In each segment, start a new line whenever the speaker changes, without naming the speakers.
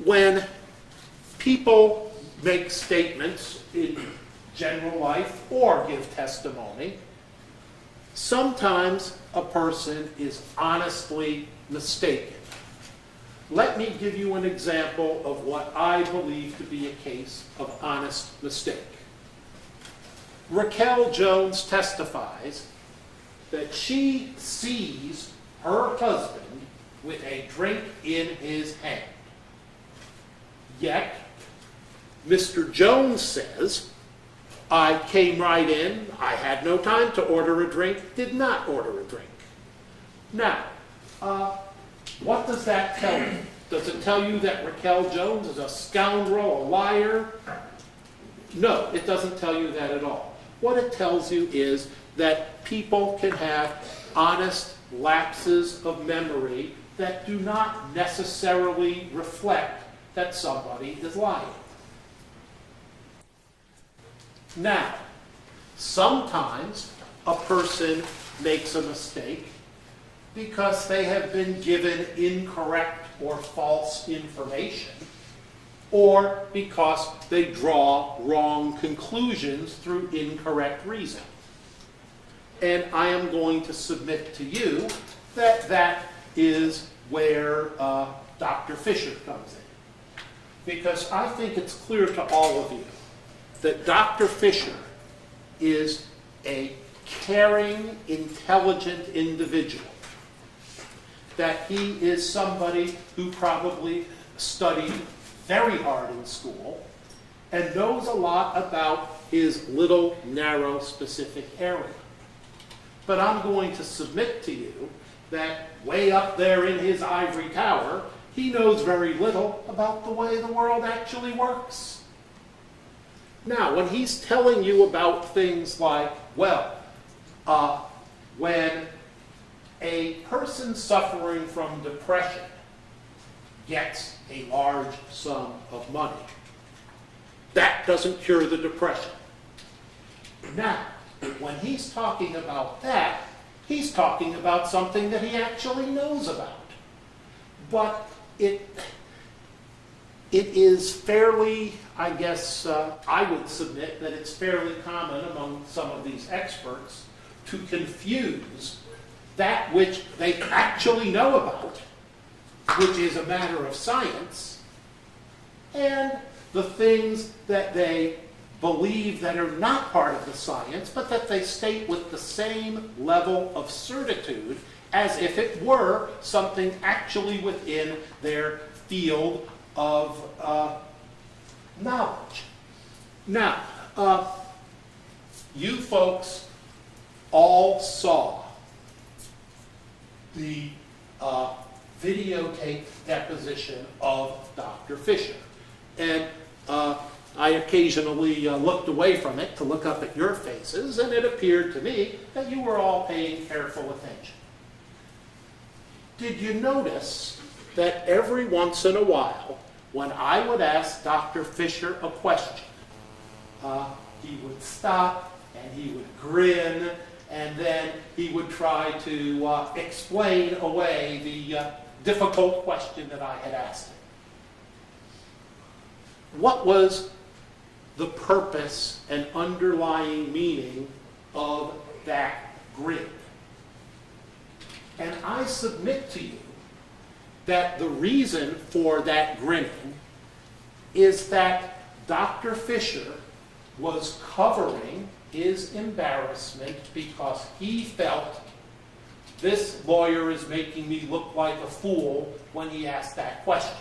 when people make statements in general life or give testimony, sometimes a person is honestly mistaken. Let me give you an example of what I believe to be a case of honest mistake. Raquel Jones testifies that she sees her husband with a drink in his hand. Yet, Mr. Jones says, I came right in, I had no time to order a drink, did not order a drink. Now, what does that tell you? Does it tell you that Raquel Jones is a scoundrel, a liar? No, it doesn't tell you that at all. What it tells you is that people can have honest lapses of memory that do not necessarily reflect that somebody is lying. Now, sometimes a person makes a mistake because they have been given incorrect or false information, or because they draw wrong conclusions through incorrect reasoning. And I am going to submit to you that that is where Dr. Fisher comes in. Because I think it's clear to all of you that Dr. Fisher is a caring, intelligent individual. That he is somebody who probably studied very hard in school and knows a lot about his little, narrow, specific area. But I'm going to submit to you that way up there in his ivory tower, he knows very little about the way the world actually works. Now, when he's telling you about things like, well, when a person suffering from depression gets a large sum of money, that doesn't cure the depression. Now, when he's talking about that, he's talking about something that he actually knows about. But it is fairly, I guess, I would submit that it's fairly common among some of these experts to confuse that which they actually know about, which is a matter of science, and the things that they believe that are not part of the science, but that they state with the same level of certitude as if it were something actually within their field of knowledge. Now, you folks all saw the videotaped deposition of Dr. Fisher. And I occasionally looked away from it to look up at your faces, and it appeared to me that you were all paying careful attention. Did you notice that every once in a while, when I would ask Dr. Fisher a question, he would stop and he would grin, and then he would try to explain away the difficult question that I had asked him? What was the purpose and underlying meaning of that grin? And I submit to you that the reason for that grinning is that Dr. Fisher was covering his embarrassment because he felt this lawyer is making me look like a fool when he asked that question.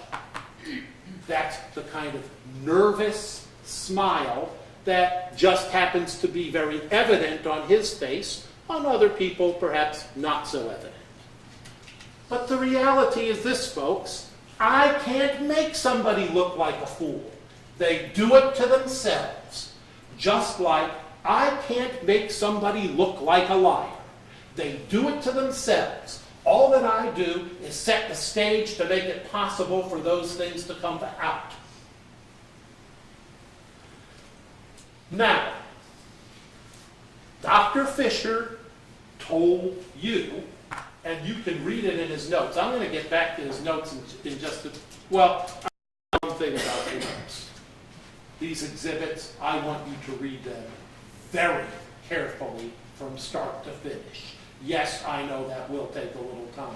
That's the kind of nervous smile that just happens to be very evident on his face, on other people perhaps not so evident. But the reality is this, folks, I can't make somebody look like a fool. They do it to themselves, just like I can't make somebody look like a liar. They do it to themselves. All that I do is set the stage to make it possible for those things to come out. Now, Dr. Fisher told you, and you can read it in his notes. I'm going to get back to his notes in just a, well, thing about the notes. These exhibits, I want you to read them very carefully from start to finish. Yes, I know that will take a little time,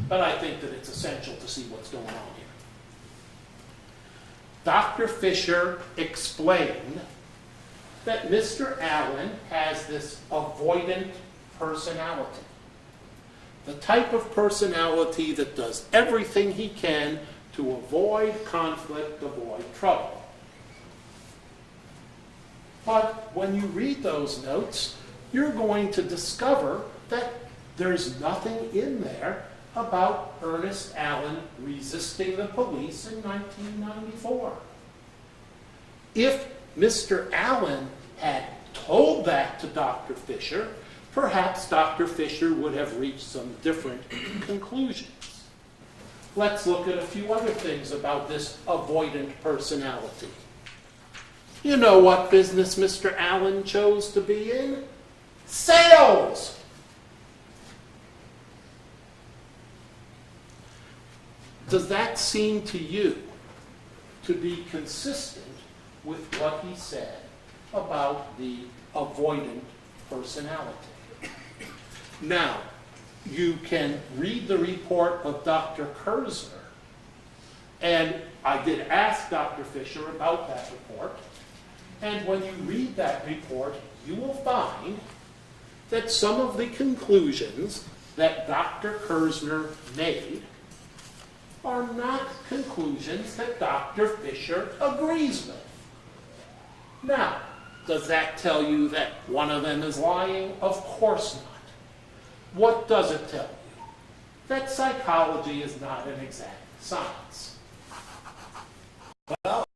but I think that it's essential to see what's going on here. Dr. Fisher explained that Mr. Allen has this avoidant personality. The type of personality that does everything he can to avoid conflict, avoid trouble. But when you read those notes, you're going to discover that there's nothing in there about Ernest Allen resisting the police in 1994. If Mr. Allen had told that to Dr. Fisher, perhaps Dr. Fisher would have reached some different conclusions. Let's look at a few other things about this avoidant personality. You know what business Mr. Allen chose to be in? Sales! Does that seem to you to be consistent with what he said about the avoidant personality? Now, you can read the report of Dr. Kersner, and I did ask Dr. Fisher about that report, and when you read that report, you will find that some of the conclusions that Dr. Kersner made are not conclusions that Dr. Fisher agrees with. Now, does that tell you that one of them is lying? Of course not. What does it tell you? That psychology is not an exact science.
Well,